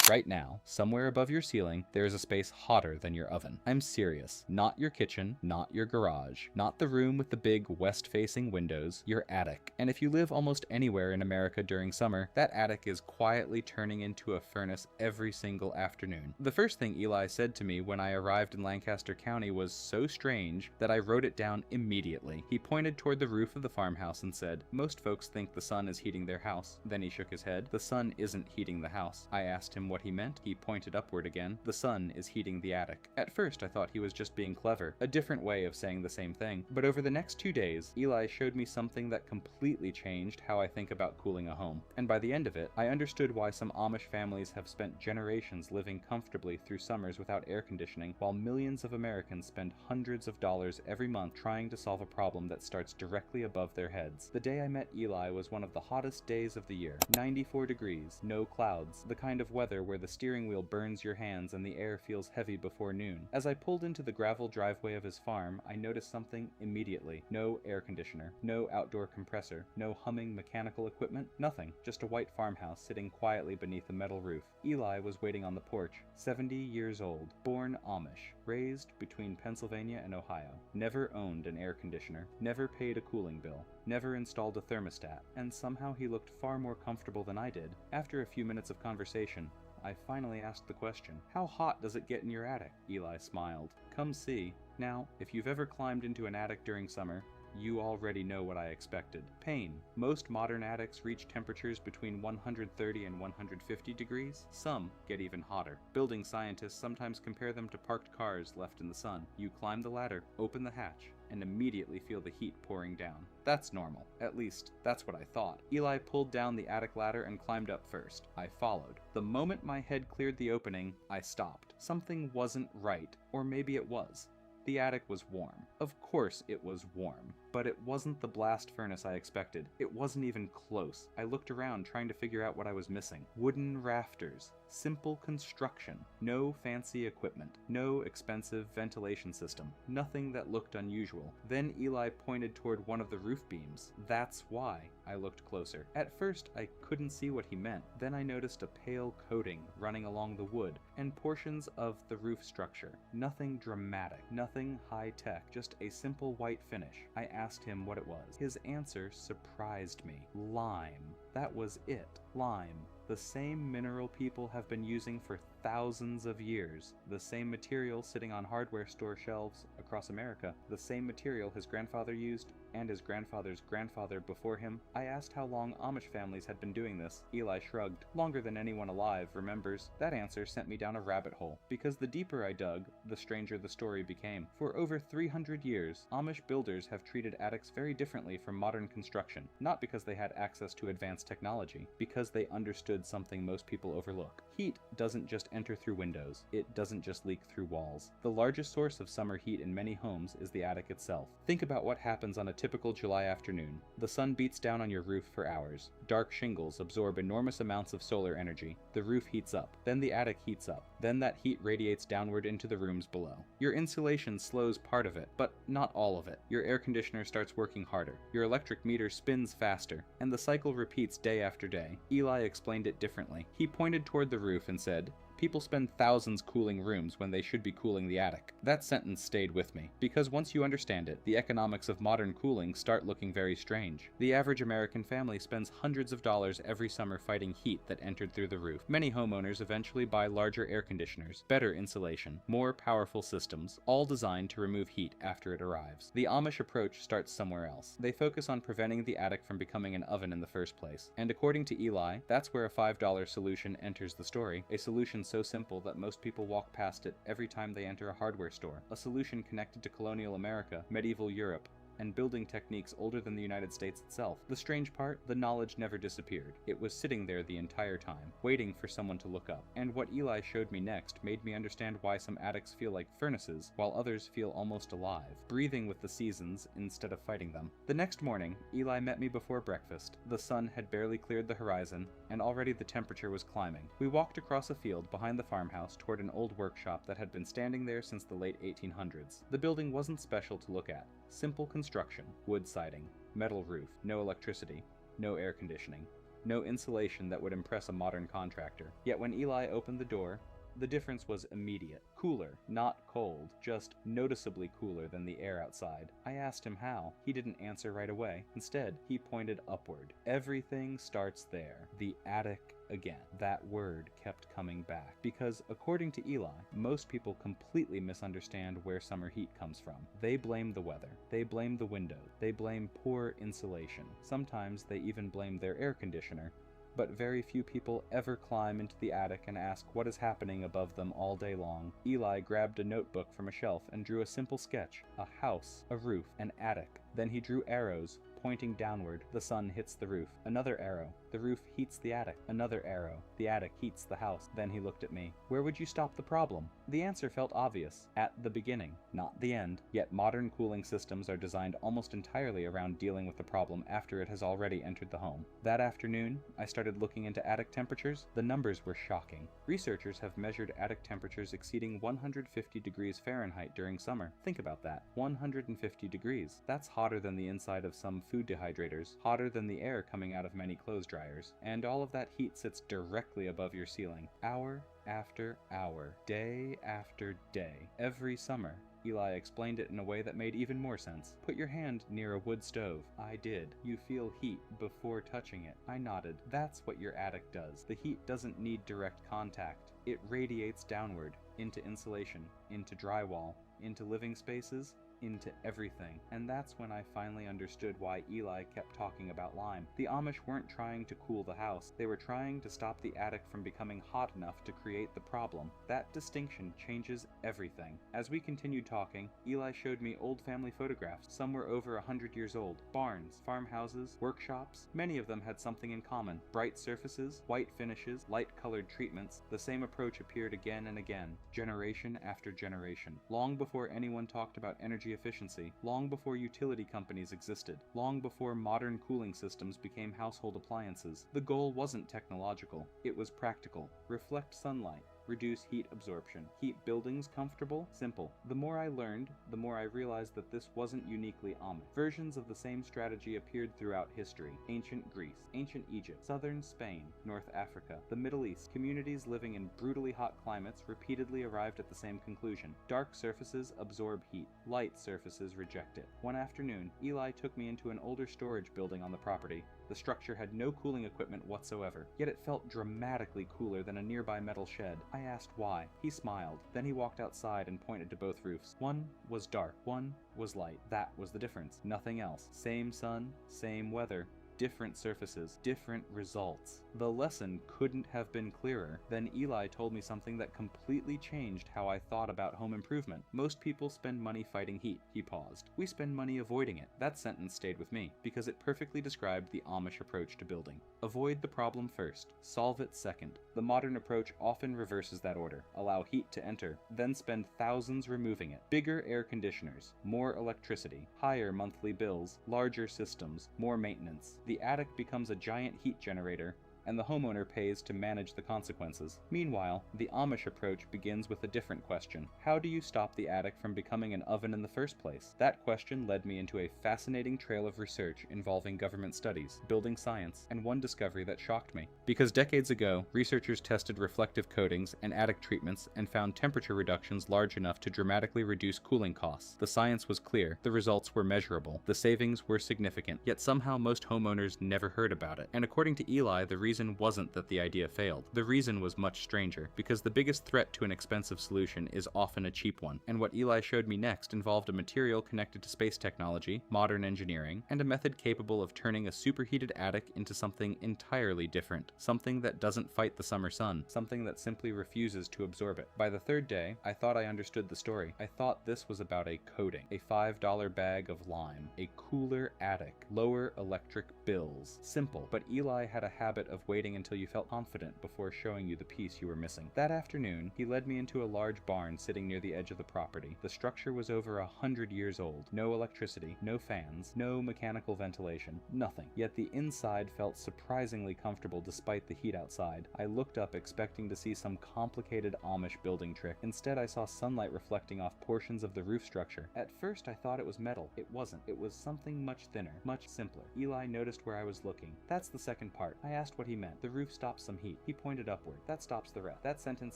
Right now, somewhere above your ceiling, there is a space hotter than your oven. I'm serious. Not your kitchen, not your garage, not the room with the big west-facing windows, your attic. And if you live almost anywhere in America during summer, that attic is quietly turning into a furnace every single afternoon. The first thing Eli said to me when I arrived in Lancaster County was so strange that I wrote it down immediately. He pointed toward the roof of the farmhouse and said, "Most folks think the sun is heating their house." Then he shook his head. "The sun isn't heating the house." I asked him what he meant. He pointed upward again. "The sun is heating the attic." At first I thought he was just being clever, a different way of saying the same thing. But over the next 2 days, Eli showed me something that completely changed how I think about cooling a home. And by the end of it, I understood why some Amish families have spent generations living comfortably through summers without air conditioning, while millions of Americans spend hundreds of dollars every month trying to solve a problem that starts directly above their heads. The day I met Eli was one of the hottest days of the year. 94 degrees, no clouds, the kind of weather where the steering wheel burns your hands and the air feels heavy before noon. As I pulled into the gravel driveway of his farm, I noticed something immediately. No air conditioner, no outdoor compressor, no humming mechanical equipment, nothing. Just a white farmhouse sitting quietly beneath a metal roof. Eli was waiting on the porch, 70 years old, born Amish, raised between Pennsylvania and Ohio, never owned an air conditioner, never paid a cooling bill, never installed a thermostat, and somehow he looked far more comfortable than I did. After a few minutes of conversation, I finally asked the question, "How hot does it get in your attic?" Eli smiled. "Come see." Now, if you've ever climbed into an attic during summer, you already know what I expected. Pain. Most modern attics reach temperatures between 130 and 150 degrees. Some get even hotter. Building scientists sometimes compare them to parked cars left in the sun. You climb the ladder, open the hatch, and immediately feel the heat pouring down. That's normal. At least, that's what I thought. Eli pulled down the attic ladder and climbed up first. I followed. The moment my head cleared the opening, I stopped. Something wasn't right. Or maybe it was. The attic was warm. Of course it was warm. But it wasn't the blast furnace I expected. It wasn't even close. I looked around trying to figure out what I was missing. Wooden rafters. Simple construction. No fancy equipment. No expensive ventilation system. Nothing that looked unusual. Then Eli pointed toward one of the roof beams. That's why. I looked closer. At first, I couldn't see what he meant. Then I noticed a pale coating running along the wood and portions of the roof structure. Nothing dramatic. Nothing high-tech. Just a simple white finish. I asked him what it was. His answer surprised me. Lime. That was it. Lime. The same mineral people have been using for thousands of years. The same material sitting on hardware store shelves across America. The same material his grandfather used and his grandfather's grandfather before him. I asked how long Amish families had been doing this. Eli shrugged. Longer than anyone alive remembers. That answer sent me down a rabbit hole, because the deeper I dug, the stranger the story became. For over 300 years, Amish builders have treated attics very differently from modern construction, not because they had access to advanced technology, because they understood something most people overlook. Heat doesn't just enter through windows. It doesn't just leak through walls. The largest source of summer heat in many homes is the attic itself. Think about what happens on a typical July afternoon. The sun beats down on your roof for hours. Dark shingles absorb enormous amounts of solar energy. The roof heats up. Then the attic heats up. Then that heat radiates downward into the rooms below. Your insulation slows part of it, but not all of it. Your air conditioner starts working harder. Your electric meter spins faster. And the cycle repeats day after day. Eli explained it differently. He pointed toward the roof and said, "People spend thousands cooling rooms when they should be cooling the attic." That sentence stayed with me, because once you understand it, the economics of modern cooling start looking very strange. The average American family spends hundreds of dollars every summer fighting heat that entered through the roof. Many homeowners eventually buy larger air conditioners, better insulation, more powerful systems, all designed to remove heat after it arrives. The Amish approach starts somewhere else. They focus on preventing the attic from becoming an oven in the first place. And according to Eli, that's where a $5 solution enters the story, a solution so simple that most people walk past it every time they enter a hardware store. A solution connected to colonial America, medieval Europe, and building techniques older than the United States itself. The strange part, the knowledge never disappeared. It was sitting there the entire time, waiting for someone to look up. And what Eli showed me next made me understand why some attics feel like furnaces, while others feel almost alive, breathing with the seasons instead of fighting them. The next morning, Eli met me before breakfast. The sun had barely cleared the horizon, and already the temperature was climbing. We walked across a field behind the farmhouse toward an old workshop that had been standing there since the late 1800s. The building wasn't special to look at. Simple construction, wood siding, metal roof, no electricity, no air conditioning. no insulation that would impress a modern contractor. Yet when Eli opened the door, the difference was immediate. Cooler, not cold, just noticeably cooler than the air outside. I asked him how. He didn't answer right away. Instead, he pointed upward. Everything starts there. The attic again. That word kept coming back. Because, according to Eli, most people completely misunderstand where summer heat comes from. They blame the weather. They blame the windows. They blame poor insulation. Sometimes they even blame their air conditioner. But very few people ever climb into the attic and ask what is happening above them all day long. Eli grabbed a notebook from a shelf and drew a simple sketch: a house, a roof, an attic. Then he drew arrows, pointing downward. The sun hits the roof. Another arrow. The roof heats the attic. Another arrow. The attic heats the house. Then he looked at me. Where would you stop the problem? The answer felt obvious. At the beginning, not the end. Yet modern cooling systems are designed almost entirely around dealing with the problem after it has already entered the home. That afternoon, I started looking into attic temperatures. The numbers were shocking. Researchers have measured attic temperatures exceeding 150 degrees Fahrenheit during summer. Think about that. 150 degrees. That's hotter than the inside of some food dehydrators, hotter than the air coming out of many clothes dryers, and all of that heat sits directly above your ceiling, hour after hour, day after day, every summer. Eli explained it in a way that made even more sense. Put your hand near a wood stove. I did. You feel heat before touching it. I nodded. That's what your attic does. The heat doesn't need direct contact. It radiates downward, into insulation, into drywall, into living spaces, into everything. And that's when I finally understood why Eli kept talking about lime. The Amish weren't trying to cool the house. They were trying to stop the attic from becoming hot enough to create the problem. That distinction changes everything. As we continued talking, Eli showed me old family photographs. Some were over 100 years old. Barns, farmhouses, workshops. Many of them had something in common. Bright surfaces, white finishes, light-colored treatments. The same approach appeared again and again, generation after generation. Long before anyone talked about energy efficiency, long before utility companies existed, long before modern cooling systems became household appliances. The goal wasn't technological, it was practical. Reflect sunlight, reduce heat absorption, keep buildings comfortable, simple. The more I learned, the more I realized that this wasn't uniquely Amish. Versions of the same strategy appeared throughout history. Ancient Greece, ancient Egypt, southern Spain, North Africa, the Middle East. Communities living in brutally hot climates repeatedly arrived at the same conclusion. Dark surfaces absorb heat, light surfaces reject it. One afternoon, Eli took me into an older storage building on the property. The structure had no cooling equipment whatsoever, yet it felt dramatically cooler than a nearby metal shed. I asked why. He smiled. Then he walked outside and pointed to both roofs. One was dark, one was light. That was the difference. Nothing else. Same sun, same weather. Different surfaces, different results. The lesson couldn't have been clearer. Then Eli told me something that completely changed how I thought about home improvement. Most people spend money fighting heat. He paused. We spend money avoiding it. That sentence stayed with me, because it perfectly described the Amish approach to building. Avoid the problem first, solve it second. The modern approach often reverses that order. Allow heat to enter, then spend thousands removing it. Bigger air conditioners, more electricity, higher monthly bills, larger systems, more maintenance. The attic becomes a giant heat generator, and the homeowner pays to manage the consequences. Meanwhile, the Amish approach begins with a different question. How do you stop the attic from becoming an oven in the first place? That question led me into a fascinating trail of research involving government studies, building science, and one discovery that shocked me. Because decades ago, researchers tested reflective coatings and attic treatments and found temperature reductions large enough to dramatically reduce cooling costs. The science was clear, the results were measurable, the savings were significant, yet somehow most homeowners never heard about it. And according to Eli, the reason wasn't that the idea failed. The reason was much stranger, because the biggest threat to an expensive solution is often a cheap one. And what Eli showed me next involved a material connected to space technology, modern engineering, and a method capable of turning a superheated attic into something entirely different. Something that doesn't fight the summer sun. Something that simply refuses to absorb it. By the third day, I thought I understood the story. I thought this was about a coating, a $5 bag of lime, a cooler attic, lower electric bills. Simple, but Eli had a habit of waiting until you felt confident before showing you the piece you were missing. That afternoon, he led me into a large barn sitting near the edge of the property. The structure was over 100 years old. No electricity, no fans, no mechanical ventilation, nothing. Yet the inside felt surprisingly comfortable despite the heat outside. I looked up expecting to see some complicated Amish building trick. Instead, I saw sunlight reflecting off portions of the roof structure. At first, I thought it was metal. It wasn't. It was something much thinner, much simpler. Eli noticed noticed where I was looking. That's the second part. I asked what he meant. The roof stops some heat. He pointed upward. That stops the rest. That sentence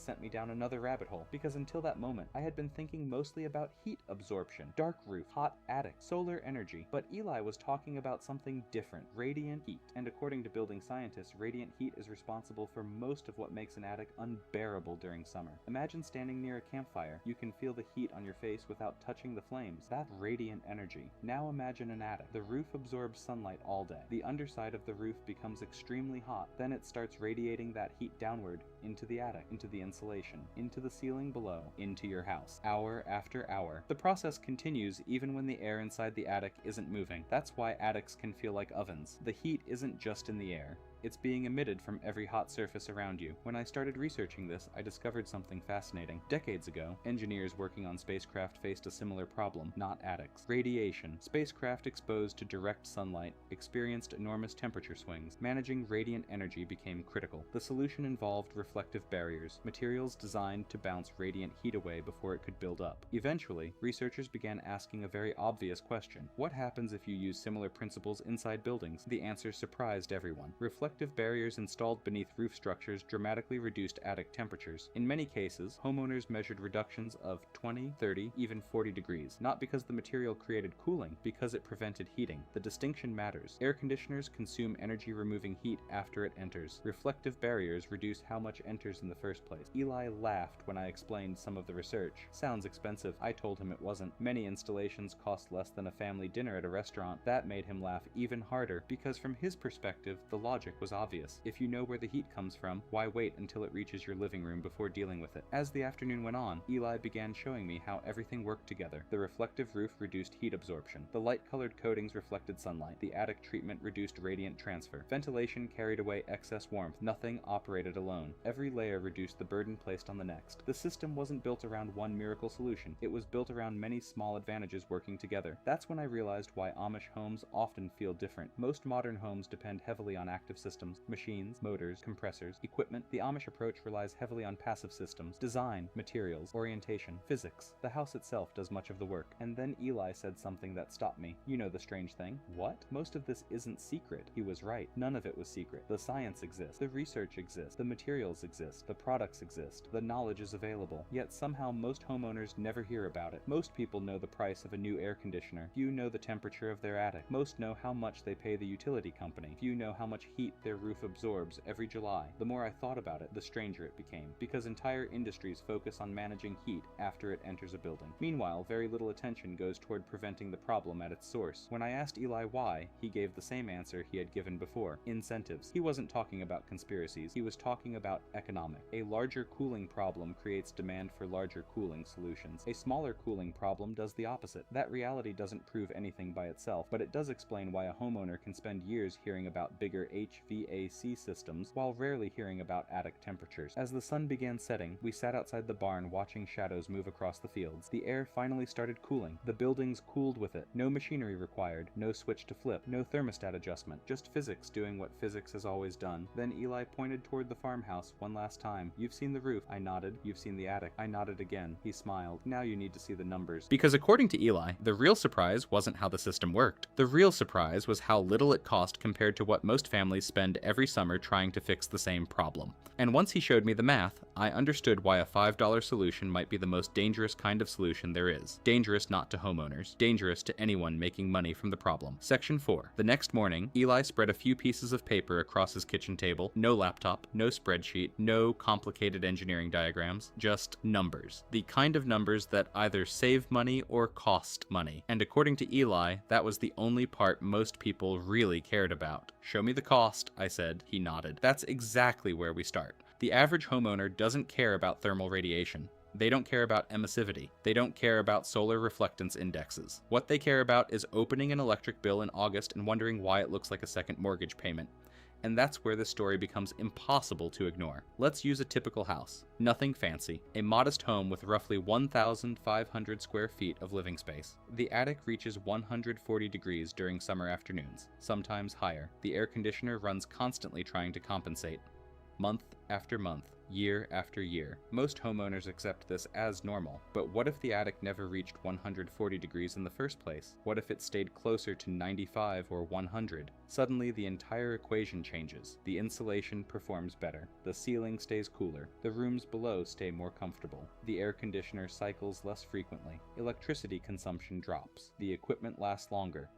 sent me down another rabbit hole, because until that moment, I had been thinking mostly about heat absorption, dark roof, hot attic, solar energy. But Eli was talking about something different, radiant heat. And according to building scientists, radiant heat is responsible for most of what makes an attic unbearable during summer. Imagine standing near a campfire. You can feel the heat on your face without touching the flames. That's radiant energy. Now imagine an attic. The roof absorbs sunlight all day. The underside of the roof becomes extremely hot. Then it starts radiating that heat downward into the attic, into the insulation, into the ceiling below, into your house, hour after hour. The process continues even when the air inside the attic isn't moving. That's why attics can feel like ovens. The heat isn't just in the air. It's being emitted from every hot surface around you. When I started researching this, I discovered something fascinating. Decades ago, engineers working on spacecraft faced a similar problem, not attics. Radiation. Spacecraft exposed to direct sunlight experienced enormous temperature swings. Managing radiant energy became critical. The solution involved reflective barriers, materials designed to bounce radiant heat away before it could build up. Eventually, researchers began asking a very obvious question. What happens if you use similar principles inside buildings? The answer surprised everyone. Reflective barriers installed beneath roof structures dramatically reduced attic temperatures. In many cases, homeowners measured reductions of 20, 30, even 40 degrees, not because the material created cooling, because it prevented heating. The distinction matters. Air conditioners consume energy removing heat after it enters. Reflective barriers reduce how much enters in the first place. Eli laughed when I explained some of the research. Sounds expensive. I told him it wasn't. Many installations cost less than a family dinner at a restaurant. That made him laugh even harder, because from his perspective, the logic was obvious. If you know where the heat comes from, why wait until it reaches your living room before dealing with it? As the afternoon went on, Eli began showing me how everything worked together. The reflective roof reduced heat absorption. The light-colored coatings reflected sunlight. The attic treatment reduced radiant transfer. Ventilation carried away excess warmth. Nothing operated alone. Every layer reduced the burden placed on the next. The system wasn't built around one miracle solution. It was built around many small advantages working together. That's when I realized why Amish homes often feel different. Most modern homes depend heavily on active systems, machines, motors, compressors, equipment. The Amish approach relies heavily on passive systems, design, materials, orientation, physics. The house itself does much of the work. And then Eli said something that stopped me. You know the strange thing. What? Most of this isn't secret. He was right. None of it was secret. The science exists. The research exists. The materials exist. The products exist. The knowledge is available. Yet somehow most homeowners never hear about it. Most people know the price of a new air conditioner. Few know the temperature of their attic. Most know how much they pay the utility company. Few know how much heat their roof absorbs every July. The more I thought about it, the stranger it became, because entire industries focus on managing heat after it enters a building. Meanwhile, very little attention goes toward preventing the problem at its source. When I asked Eli why, he gave the same answer he had given before: incentives. He wasn't talking about conspiracies, he was talking about economic. A larger cooling problem creates demand for larger cooling solutions. A smaller cooling problem does the opposite. That reality doesn't prove anything by itself, but it does explain why a homeowner can spend years hearing about bigger HVAC systems while rarely hearing about attic temperatures. As the sun began setting, we sat outside the barn watching shadows move across the fields. The air finally started cooling. The buildings cooled with it. No machinery required, no switch to flip, no thermostat adjustment, just physics doing what physics has always done. Then Eli pointed toward the farmhouse one last time. You've seen the roof. I nodded. You've seen the attic. I nodded again. He smiled. Now you need to see the numbers. Because according to Eli, the real surprise wasn't how the system worked. The real surprise was how little it cost compared to what most families spend every summer trying to fix the same problem. And once he showed me the math, I understood why a $5 solution might be the most dangerous kind of solution there is. Dangerous not to homeowners, dangerous to anyone making money from the problem. Section 4. The next morning, Eli spread a few pieces of paper across his kitchen table. No laptop, no spreadsheet, no complicated engineering diagrams, just numbers. The kind of numbers that either save money or cost money. And according to Eli, that was the only part most people really cared about. Show me the cost, I said. He nodded. That's exactly where we start. The average homeowner doesn't care about thermal radiation. They don't care about emissivity. They don't care about solar reflectance indexes. What they care about is opening an electric bill in August and wondering why it looks like a second mortgage payment. And that's where the story becomes impossible to ignore. Let's use a typical house. Nothing fancy. A modest home with roughly 1,500 square feet of living space. The attic reaches 140 degrees during summer afternoons, sometimes higher. The air conditioner runs constantly trying to compensate. Month after month, year after year. Most homeowners accept this as normal, but what if the attic never reached 140 degrees in the first place? What if it stayed closer to 95 or 100? Suddenly, the entire equation changes. The insulation performs better. The ceiling stays cooler. The rooms below stay more comfortable. The air conditioner cycles less frequently. Electricity consumption drops. The equipment lasts longer.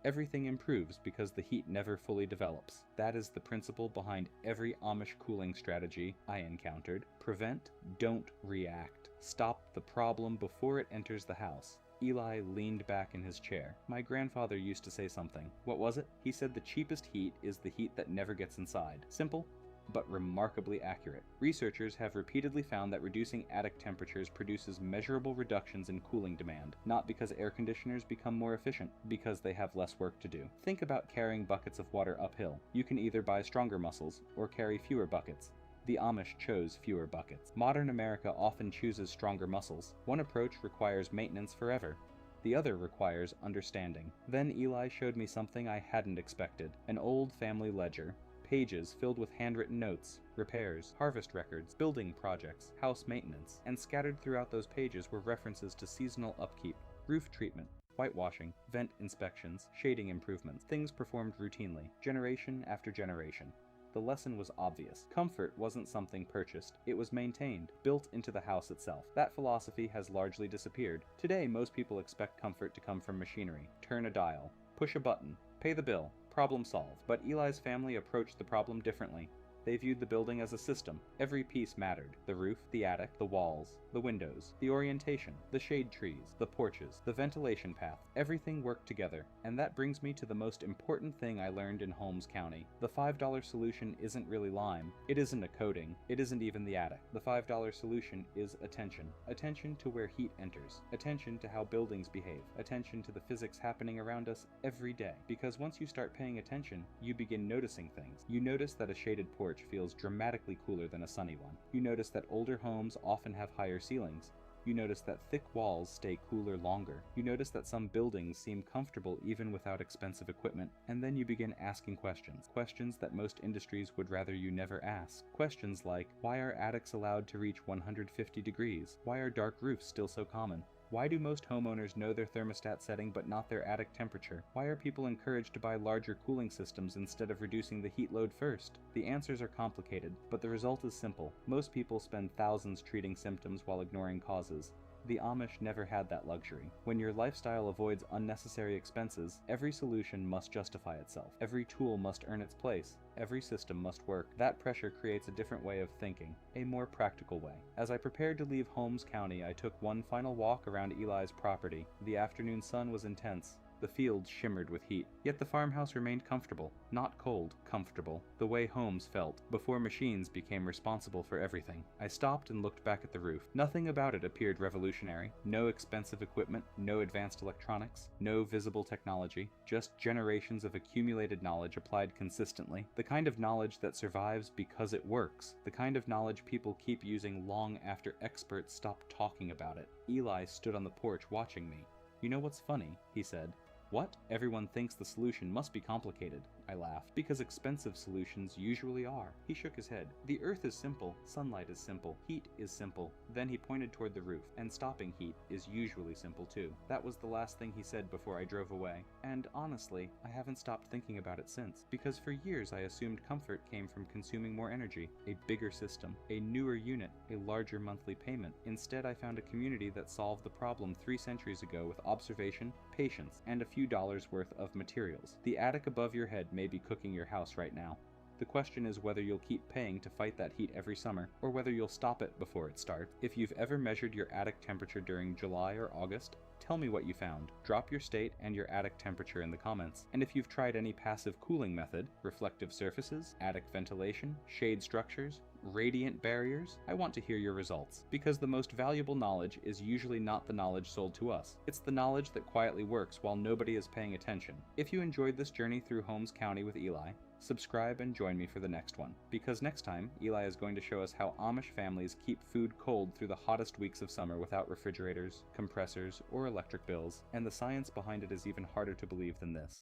Everything improves because the heat never fully develops. That is the principle behind every Amish cooling strategy I encountered. Prevent, don't react. Stop the problem before it enters the house. Eli leaned back in his chair. My grandfather used to say something. What was it? He said the cheapest heat is the heat that never gets inside. Simple, but remarkably accurate. Researchers have repeatedly found that reducing attic temperatures produces measurable reductions in cooling demand, not because air conditioners become more efficient, because they have less work to do. Think about carrying buckets of water uphill. You can either buy stronger muscles or carry fewer buckets. The Amish chose fewer buckets. Modern America often chooses stronger muscles. One approach requires maintenance forever. The other requires understanding. Then Eli showed me something I hadn't expected. An old family ledger. Pages filled with handwritten notes, repairs, harvest records, building projects, house maintenance, and scattered throughout those pages were references to seasonal upkeep, roof treatment, whitewashing, vent inspections, shading improvements, things performed routinely, generation after generation. The lesson was obvious. Comfort wasn't something purchased, it was maintained, built into the house itself. That philosophy has largely disappeared. Today, most people expect comfort to come from machinery. Turn a dial, push a button, pay the bill, problem solved. But Eli's family approached the problem differently. They viewed the building as a system. Every piece mattered. The roof, the attic, the walls, the windows, the orientation, the shade trees, the porches, the ventilation path. Everything worked together. And that brings me to the most important thing I learned in Holmes County. The $5 solution isn't really lime. It isn't a coating. It isn't even the attic. The $5 solution is attention. Attention to where heat enters. Attention to how buildings behave. Attention to the physics happening around us every day. Because once you start paying attention, you begin noticing things. You notice that a shaded porch feels dramatically cooler than a sunny one. You notice that older homes often have higher ceilings. You notice that thick walls stay cooler longer. You notice that some buildings seem comfortable even without expensive equipment. And then you begin asking questions. Questions that most industries would rather you never ask. Questions like, why are attics allowed to reach 150 degrees? Why are dark roofs still so common? Why do most homeowners know their thermostat setting but not their attic temperature? Why are people encouraged to buy larger cooling systems instead of reducing the heat load first? The answers are complicated, but the result is simple. Most people spend thousands treating symptoms while ignoring causes. The Amish never had that luxury. When your lifestyle avoids unnecessary expenses, every solution must justify itself. Every tool must earn its place. Every system must work. That pressure creates a different way of thinking, a more practical way. As I prepared to leave Holmes County, I took one final walk around Eli's property. The afternoon sun was intense. The fields shimmered with heat, yet the farmhouse remained comfortable. Not cold, comfortable, the way homes felt, before machines became responsible for everything. I stopped and looked back at the roof. Nothing about it appeared revolutionary. No expensive equipment, no advanced electronics, no visible technology, just generations of accumulated knowledge applied consistently. The kind of knowledge that survives because it works. The kind of knowledge people keep using long after experts stop talking about it. Eli stood on the porch watching me. You know what's funny? He said. What? Everyone thinks the solution must be complicated. I laughed. Because expensive solutions usually are. He shook his head. The earth is simple. Sunlight is simple. Heat is simple. Then he pointed toward the roof. And stopping heat is usually simple too. That was the last thing he said before I drove away. And honestly, I haven't stopped thinking about it since. Because for years I assumed comfort came from consuming more energy, a bigger system, a newer unit, a larger monthly payment. Instead, I found a community that solved the problem 3 centuries ago with observation, patience, and a few dollars worth of materials. The attic above your head may be cooking your house right now. The question is whether you'll keep paying to fight that heat every summer, or whether you'll stop it before it starts. If you've ever measured your attic temperature during July or August, tell me what you found. Drop your state and your attic temperature in the comments. And if you've tried any passive cooling method, reflective surfaces, attic ventilation, shade structures, radiant barriers, I want to hear your results. Because the most valuable knowledge is usually not the knowledge sold to us. It's the knowledge that quietly works while nobody is paying attention. If you enjoyed this journey through Holmes County with Eli, subscribe and join me for the next one. Because next time, Eli is going to show us how Amish families keep food cold through the hottest weeks of summer without refrigerators, compressors, or electric bills, and the science behind it is even harder to believe than this.